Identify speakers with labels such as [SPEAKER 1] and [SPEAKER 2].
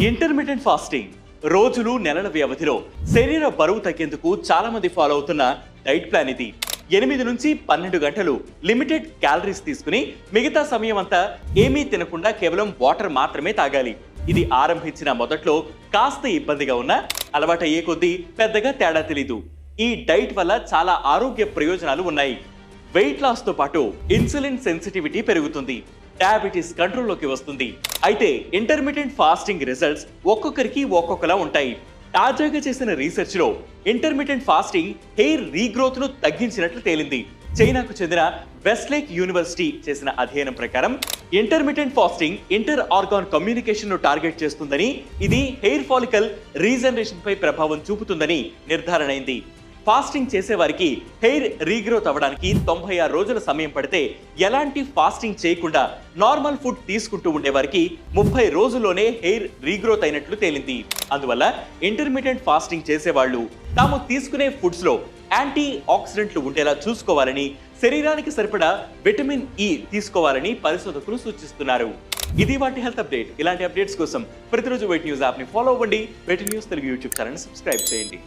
[SPEAKER 1] Intermittent fasting రోజులు నెలల వ్యవధిలో శరీర బరువు తగ్గేందుకు చాలా మంది ఫాలో అవుతున్న డైట్ ప్లాన్ ఇది. 8 నుంచి 12 గంటలు లిమిటెడ్ క్యాలరీస్ తీసుకుని మిగతా సమయం అంతా ఏమీ తినకుండా కేవలం వాటర్ మాత్రమే తాగాలి. ఇది ఆరంభించిన మొదట్లో కాస్త ఇబ్బందిగా ఉన్నా అలవాటయ్యే కొద్దీ పెద్దగా తేడా తెలీదు. ఈ డైట్ వల్ల చాలా ఆరోగ్య ప్రయోజనాలు ఉన్నాయి. వెయిట్ లాస్ తో పాటు ఇన్సులిన్ సెన్సిటివిటీ పెరుగుతుంది, డయాబెటీస్ కంట్రోల్లోకి వస్తుంది. అయితే ఇంటర్మిటెంట్ ఫాస్టింగ్ రిజల్ట్స్ ఒక్కొక్కరికి ఒక్కొక్కలా ఉంటాయి. తాజాగా చేసిన రీసెర్చ్ లో ఇంటర్మిటెంట్ ఫాస్టింగ్ హెయిర్ రీగ్రోత్ ను తగ్గించినట్లు తేలింది. చైనాకు చెందిన వెస్ట్లేక్ యూనివర్సిటీ చేసిన అధ్యయనం ప్రకారం intermittent fasting inter organ communication ను టార్గెట్ చేస్తుందని, ఇది హెయిర్ ఫాలికల్ రీజనరేషన్ పై ప్రభావం చూపుతుందని నిర్ధారణ అయింది. ఫాస్టింగ్ చేసేవారికి హెయిర్ రీగ్రోత్ అవ్వడానికి 96 రోజుల సమయం పడితే, ఎలాంటి ఫాస్టింగ్ చేయకుండా నార్మల్ ఫుడ్ తీసుకుంటూ ఉండేవారికి 30 రోజుల్లోనే హెయిర్ రీగ్రోత్ అయినట్లు తేలింది. అందువల్ల ఇంటర్మిటెంట్ ఫాస్టింగ్ చేసేవాళ్ళు తాము తీసుకునే ఫుడ్స్ లో యాంటీ ఆక్సిడెంట్లు ఉండేలా చూసుకోవాలని, శరీరానికి సరిపడా విటమిన్ ఇ తీసుకోవాలని పరిశోధకులు సూచిస్తున్నారు. ఇది వాటి హెల్త్ అప్డేట్. ఇలాంటి అప్డేట్స్ కోసం ప్రతిరోజు వెయిట్ న్యూస్ యాప్ ని ఫాలో అవ్వండి. Way2News Telugu YouTube channel subscribe చేయండి.